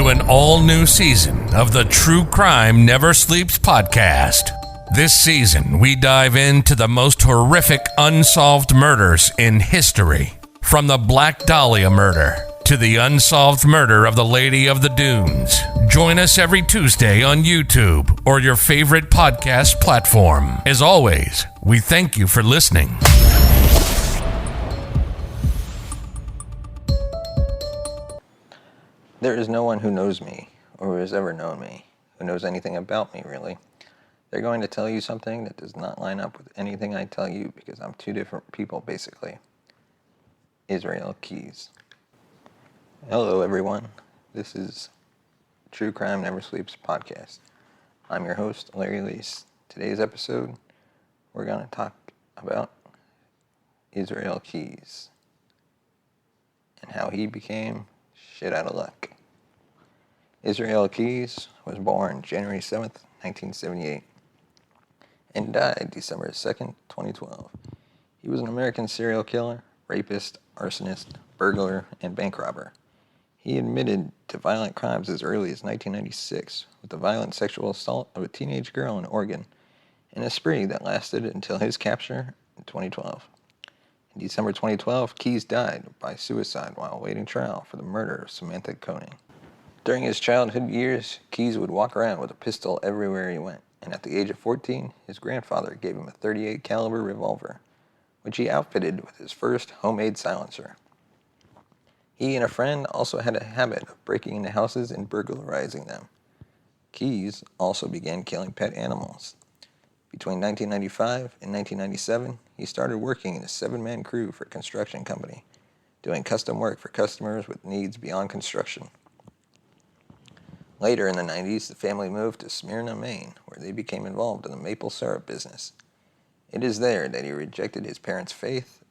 to an all-new season of the True Crime Never Sleeps podcast. This season, we dive into the most horrific unsolved murders in history. From the Black Dahlia murder to the unsolved murder of the Lady of the Dunes. Join us every Tuesday on YouTube or your favorite podcast platform. As always, we thank you for listening. There is no one who knows me, or who has ever known me, who knows anything about me, really. They're going to tell you something that does not line up with anything I tell you because I'm two different people, basically. Israel Keyes. Hello, everyone. This is True Crime Never Sleeps podcast. I'm your host, Larry Lease. Today's episode, we're going to talk about Israel Keyes and how he became shit out of luck. Israel Keyes was born January 7th, 1978, and died December 2nd, 2012. He was an American serial killer, rapist, arsonist, burglar, and bank robber. He admitted to violent crimes as early as 1996 with the violent sexual assault of a teenage girl in Oregon, in a spree that lasted until his capture in 2012. In December 2012, Keyes died by suicide while awaiting trial for the murder of Samantha Koenig. During his childhood years, Keyes would walk around with a pistol everywhere he went, and at the age of 14, his grandfather gave him a .38 caliber revolver, which he outfitted with his first homemade silencer. He and a friend also had a habit of breaking into houses and burglarizing them. Keyes also began killing pet animals. Between 1995 and 1997, he started working in a 7-man crew for a construction company, doing custom work for customers with needs beyond construction. Later in the 90s, the family moved to Smyrna, Maine, where they became involved in the maple syrup business. It is there that he rejected his parents' faith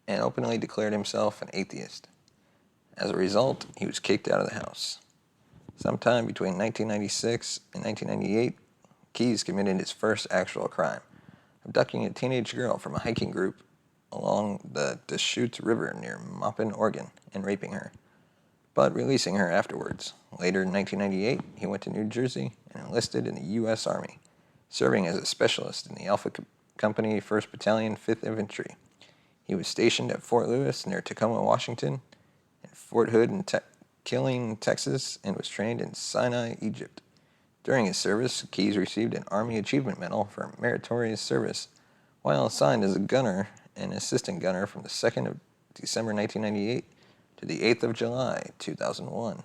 and openly declared himself an atheist. As a result, he was kicked out of the house. Sometime between 1996 and 1998, Keyes committed his first actual crime, abducting a teenage girl from a hiking group along the Deschutes River near Maupin, Oregon, and raping her, but releasing her afterwards. Later in 1998, he went to New Jersey and enlisted in the U.S. Army, serving as a specialist in the Alpha Company 1st Battalion, 5th Infantry. He was stationed at Fort Lewis near Tacoma, Washington, and Fort Hood in Killeen, Texas, and was trained in Sinai, Egypt. During his service, Keyes received an Army Achievement Medal for meritorious service, while assigned as a gunner and assistant gunner from the 2nd of December 1998 to the 8th of July 2001.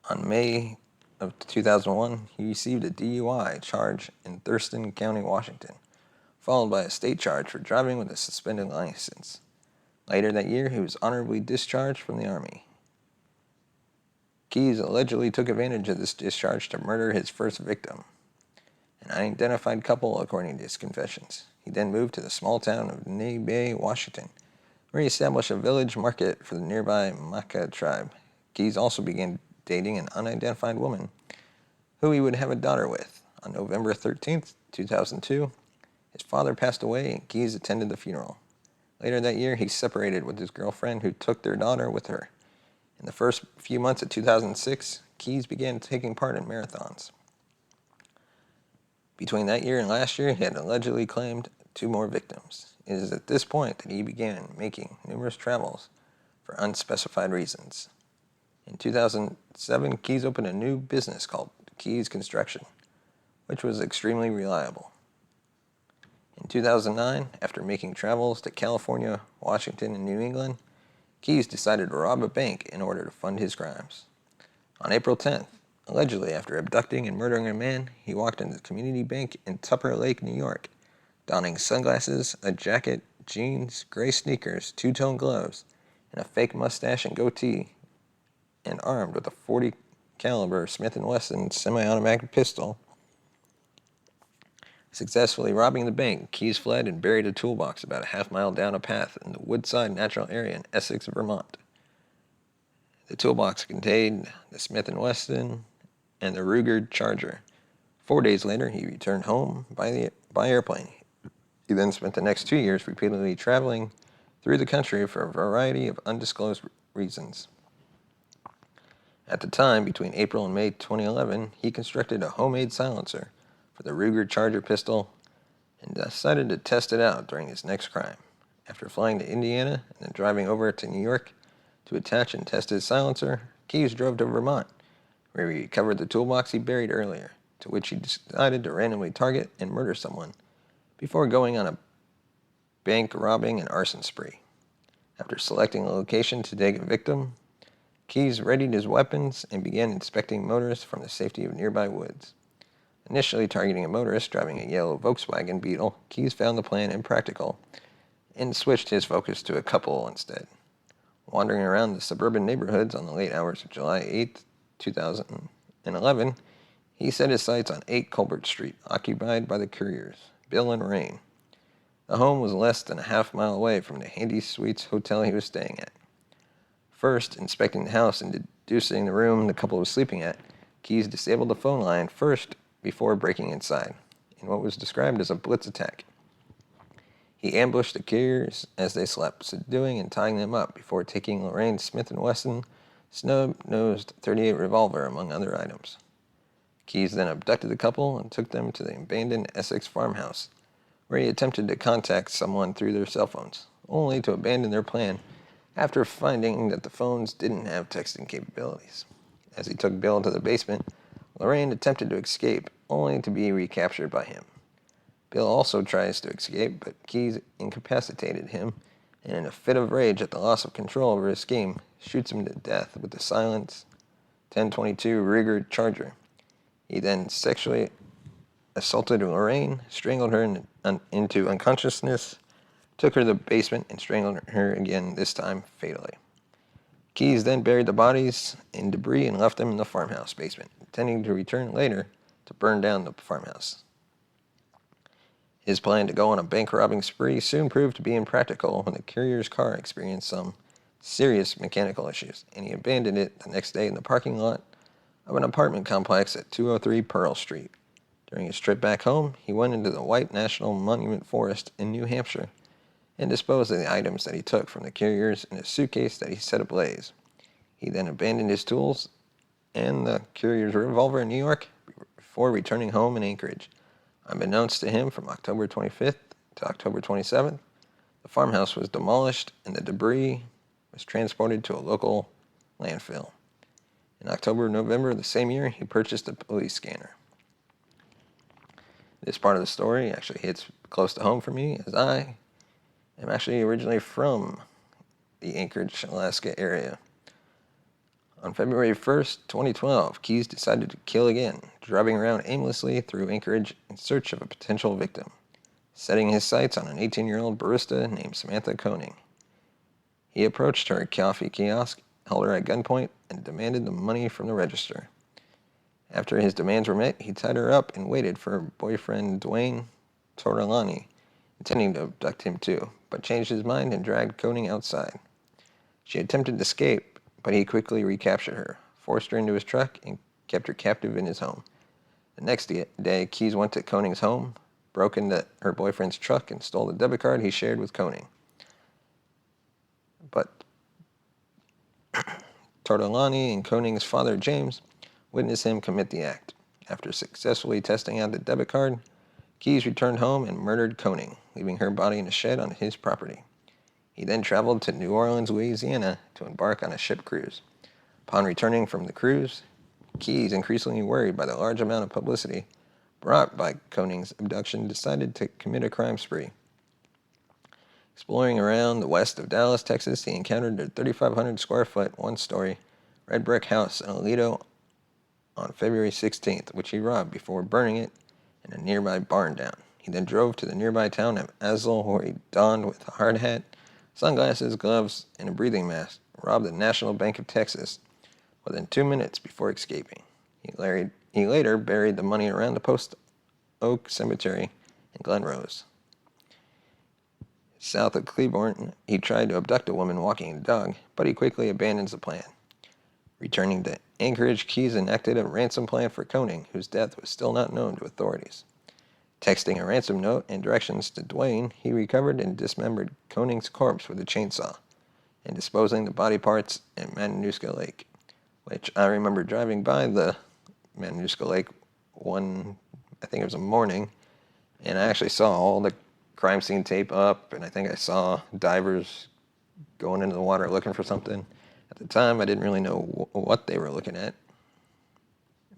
On May of 2001, he received a DUI charge in Thurston County, Washington, followed by a state charge for driving with a suspended license. Later that year, he was honorably discharged from the Army. Keyes allegedly took advantage of this discharge to murder his first victim, an unidentified couple according to his confessions. He then moved to the small town of Nebe, Washington, where he established a village market for the nearby Maka tribe. Keyes also began dating an unidentified woman who he would have a daughter with. On November 13th, 2002, his father passed away and Keyes attended the funeral. Later that year, he separated with his girlfriend who took their daughter with her. In the first few months of 2006, Keyes began taking part in marathons. Between that year and last year, he had allegedly claimed 2 more victims. It is at this point that he began making numerous travels for unspecified reasons. In 2007, Keyes opened a new business called Keyes Construction, which was extremely reliable. In 2009, after making travels to California, Washington, and New England, Keyes decided to rob a bank in order to fund his crimes. On April 10th, allegedly after abducting and murdering a man, he walked into the community bank in Tupper Lake, New York, donning sunglasses, a jacket, jeans, gray sneakers, 2-tone gloves, and a fake mustache and goatee, and armed with a .40 caliber Smith & Wesson semi-automatic pistol. Successfully robbing the bank, Keyes fled and buried a toolbox about a half-mile down a path in the Woodside Natural Area in Essex, Vermont. The toolbox contained the Smith & Wesson and the Ruger Charger. 4 days later, he returned home by airplane. He then spent the next 2 years repeatedly traveling through the country for a variety of undisclosed reasons. At the time, between April and May 2011, he constructed a homemade silencer for the Ruger Charger pistol and decided to test it out during his next crime. After flying to Indiana and then driving over to New York to attach and test his silencer, Keyes drove to Vermont, where he recovered the toolbox he buried earlier, to which he decided to randomly target and murder someone before going on a bank robbing and arson spree. After selecting a location to take a victim, Keyes readied his weapons and began inspecting motorists from the safety of nearby woods. Initially targeting a motorist driving a yellow Volkswagen Beetle, Keyes found the plan impractical and switched his focus to a couple instead. Wandering around the suburban neighborhoods on the late hours of July 8, 2011, he set his sights on 8 Colbert Street, occupied by the Couriers, Bill and Lorraine. The home was less than a half mile away from the Handy Suites hotel he was staying at. First, inspecting the house and deducing the room the couple was sleeping at, Keyes disabled the phone line first before breaking inside, in what was described as a blitz attack. He ambushed the Couriers as they slept, subduing and tying them up before taking Lorraine's Smith & Wesson snub-nosed .38 revolver, among other items. Keyes then abducted the couple and took them to the abandoned Essex farmhouse, where he attempted to contact someone through their cell phones, only to abandon their plan after finding that the phones didn't have texting capabilities. As he took Bill to the basement, Lorraine attempted to escape, only to be recaptured by him. Bill also tries to escape, but Keyes incapacitated him, and in a fit of rage at the loss of control over his scheme, shoots him to death with the silenced 1022 Ruger Charger. He then sexually assaulted Lorraine, strangled her into unconsciousness, took her to the basement, and strangled her again, this time fatally. Keyes then buried the bodies in debris and left them in the farmhouse basement, intending to return later to burn down the farmhouse. His plan to go on a bank robbing spree soon proved to be impractical when the Courier's car experienced some serious mechanical issues, and he abandoned it the next day in the parking lot of an apartment complex at 203 Pearl Street. During his trip back home, he went into the White National Monument Forest in New Hampshire and disposed of the items that he took from the Couriers in a suitcase that he set ablaze. He then abandoned his tools and the Courier's revolver in New York before returning home in Anchorage. Unbeknownst to him, from October 25th to October 27th, the farmhouse was demolished and the debris was transported to a local landfill. In October-November of the same year, he purchased a police scanner. This part of the story actually hits close to home for me, as I am actually originally from the Anchorage, Alaska area. On February 1st, 2012, Keyes decided to kill again, driving around aimlessly through Anchorage in search of a potential victim, setting his sights on an 18-year-old barista named Samantha Koenig. He approached her coffee kiosk, held her at gunpoint, and demanded the money from the register. After his demands were met, he tied her up and waited for her boyfriend Dwayne Tortolani, intending to abduct him too, but changed his mind and dragged Koenig outside. She attempted to escape, but he quickly recaptured her, forced her into his truck, and kept her captive in his home. The next day, Keyes went to Koenig's home, broke into her boyfriend's truck, and stole the debit card he shared with Koenig. But Tortolani and Koenig's father, James, witnessed him commit the act. After successfully testing out the debit card, Keyes returned home and murdered Koenig, leaving her body in a shed on his property. He then traveled to New Orleans, Louisiana, to embark on a ship cruise. Upon returning from the cruise, Keyes, increasingly worried by the large amount of publicity brought by Koenig's abduction, decided to commit a crime spree. Exploring around the west of Dallas, Texas, he encountered a 3,500 square foot, one-story, red brick house in Aledo on February 16th, which he robbed before burning it in a nearby barn down. He then drove to the nearby town of Azle, where he donned with a hard hat, sunglasses, gloves, and a breathing mask, robbed the National Bank of Texas within 2 minutes before escaping. He later buried the money around the Post Oak Cemetery in Glen Rose. South of Cleburne, he tried to abduct a woman walking a dog, but he quickly abandons the plan. Returning to Anchorage, Keyes enacted a ransom plan for Koenig, whose death was still not known to authorities. Texting a ransom note and directions to Dwayne, he recovered and dismembered Koenig's corpse with a chainsaw, and disposing the body parts in Matanuska Lake. which I remember driving by the Matanuska Lake I think it was a morning, and I actually saw all the crime scene tape up, and I think I saw divers going into the water looking for something. At the time, I didn't really know what they were looking at,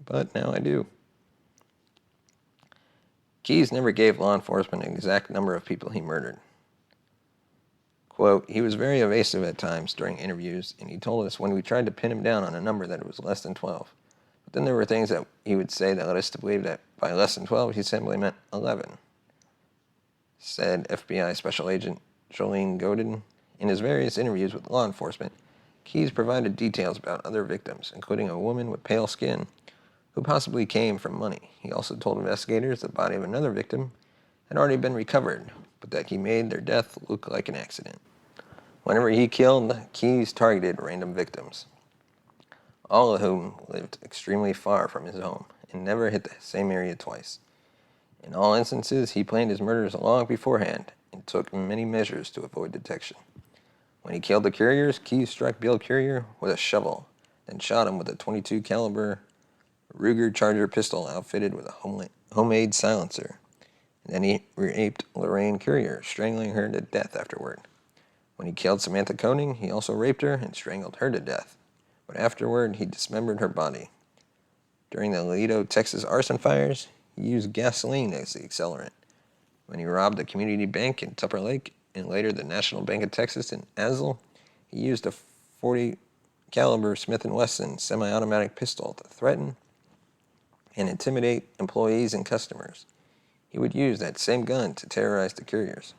but now I do. Keyes never gave law enforcement an exact number of people he murdered. Quote, he was very evasive at times during interviews, and he told us when we tried to pin him down on a number that it was less than 12. But then there were things that he would say that led us to believe that by less than 12, he simply meant 11, said FBI Special Agent Jolene Godin. In his various interviews with law enforcement, Keyes provided details about other victims, including a woman with pale skin who possibly came from money. He also told investigators the body of another victim had already been recovered, but that he made their death look like an accident. Whenever he killed, Keyes targeted random victims, all of whom lived extremely far from his home and never hit the same area twice. In all instances, he planned his murders long beforehand and took many measures to avoid detection. When he killed the Curriers, Keyes struck Bill Currier with a shovel, then shot him with a .22 caliber Ruger Charger pistol outfitted with a homemade silencer. And then he raped Lorraine Currier, strangling her to death afterward. When he killed Samantha Koning, he also raped her and strangled her to death, but afterward he dismembered her body. During the Aledo, Texas arson fires, he used gasoline as the accelerant. When he robbed the community bank in Tupper Lake and later the National Bank of Texas in Azle, he used a .40 caliber Smith & Wesson semi-automatic pistol to threaten and intimidate employees and customers. He would use that same gun to terrorize the Curriers.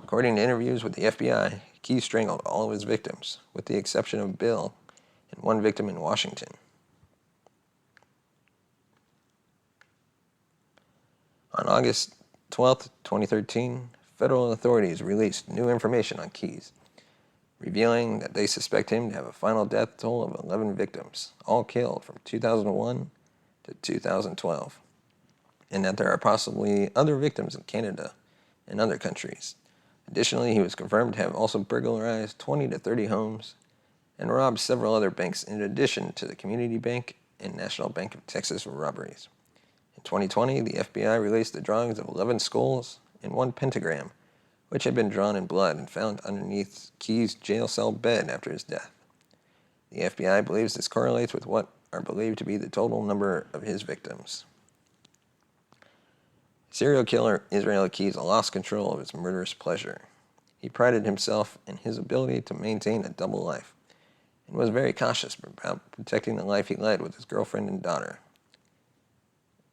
According to interviews with the FBI, Keyes strangled all of his victims, with the exception of Bill and one victim in Washington. On August 12, 2013, federal authorities released new information on Keyes, revealing that they suspect him to have a final death toll of 11 victims, all killed from 2001 to 2012, and that there are possibly other victims in Canada and other countries. Additionally, he was confirmed to have also burglarized 20 to 30 homes and robbed several other banks in addition to the Community Bank and National Bank of Texas robberies. In 2020, the FBI released the drawings of 11 skulls and one pentagram, which had been drawn in blood and found underneath Keyes' jail cell bed after his death. The FBI believes this correlates with what are believed to be the total number of his victims. Serial killer Israel Keyes lost control of his murderous pleasure. He prided himself in his ability to maintain a double life and was very cautious about protecting the life he led with his girlfriend and daughter.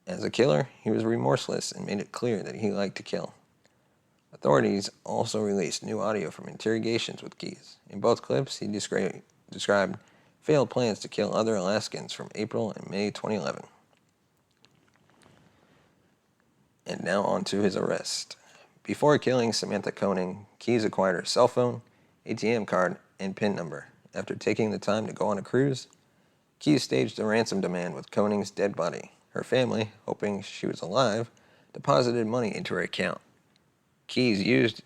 As a killer, he was remorseless and made it clear that he liked to kill. Authorities also released new audio from interrogations with Keyes. In both clips, he described failed plans to kill other Alaskans from April and May 2011. And now on to his arrest. Before killing Samantha Koning, Keyes acquired her cell phone, ATM card, and PIN number. After taking the time to go on a cruise, Keyes staged a ransom demand with Koning's dead body. Her family, hoping she was alive, deposited money into her account. Keyes used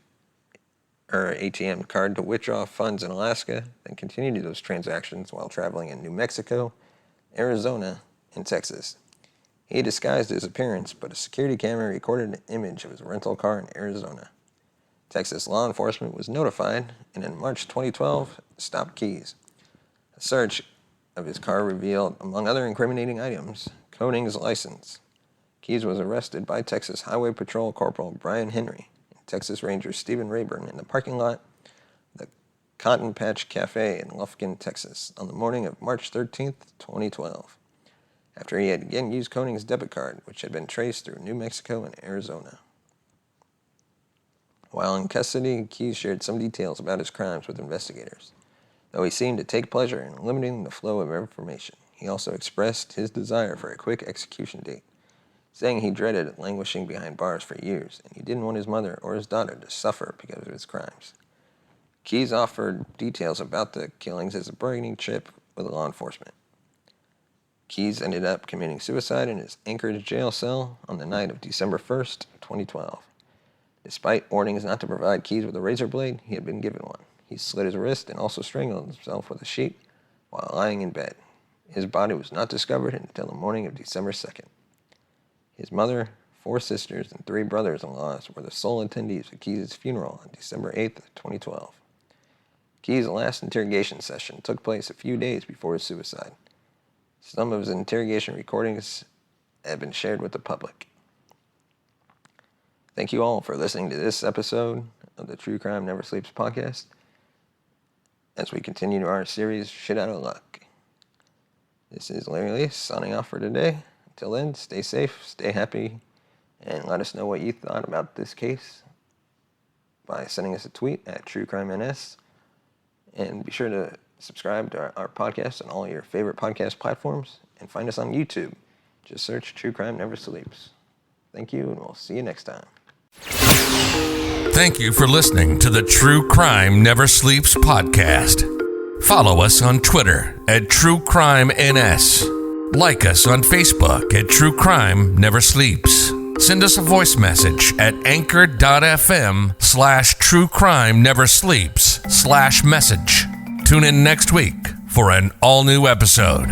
her ATM card to withdraw funds in Alaska, then continued those transactions while traveling in New Mexico, Arizona, and Texas. He disguised his appearance, but a security camera recorded an image of his rental car in Arizona. Texas law enforcement was notified, and in March 2012, stopped Keyes. A search of his car revealed, among other incriminating items, Koning's license. Keyes was arrested by Texas Highway Patrol Corporal Brian Henry and Texas Ranger Stephen Rayburn in the parking lot of the Cotton Patch Cafe in Lufkin, Texas, on the morning of March 13, 2012. After he had again used Koning's debit card, which had been traced through New Mexico and Arizona. While in custody, Keyes shared some details about his crimes with investigators, though he seemed to take pleasure in limiting the flow of information. He also expressed his desire for a quick execution date, saying he dreaded languishing behind bars for years, and he didn't want his mother or his daughter to suffer because of his crimes. Keyes offered details about the killings as a bargaining chip with law enforcement. Keyes ended up committing suicide in his Anchorage jail cell on the night of December 1st, 2012. Despite warnings not to provide Keyes with a razor blade, he had been given one. He slit his wrist and also strangled himself with a sheet while lying in bed. His body was not discovered until the morning of December 2nd. His mother, 4 sisters, and 3 brothers-in-law were the sole attendees of Keyes' funeral on December 8th, 2012. Keyes' last interrogation session took place a few days before his suicide. Some of his interrogation recordings have been shared with the public. Thank you all for listening to this episode of the True Crime Never Sleeps podcast as we continue our series, Shit Out of Luck. This is Larry Lee signing off for today. Until then, stay safe, stay happy, and let us know what you thought about this case by sending us a tweet at TrueCrimeNS. And be sure to subscribe to our podcast on all your favorite podcast platforms and find us on YouTube. Just search True Crime Never Sleeps. Thank you, and we'll see you next time. Thank you for listening to the True Crime Never Sleeps podcast. Follow us on Twitter at TrueCrimeNS. Like us on Facebook at True Crime Never Sleeps. Send us a voice message at anchor.fm/TrueCrimeNeverSleeps/message. Tune in next week for an all-new episode.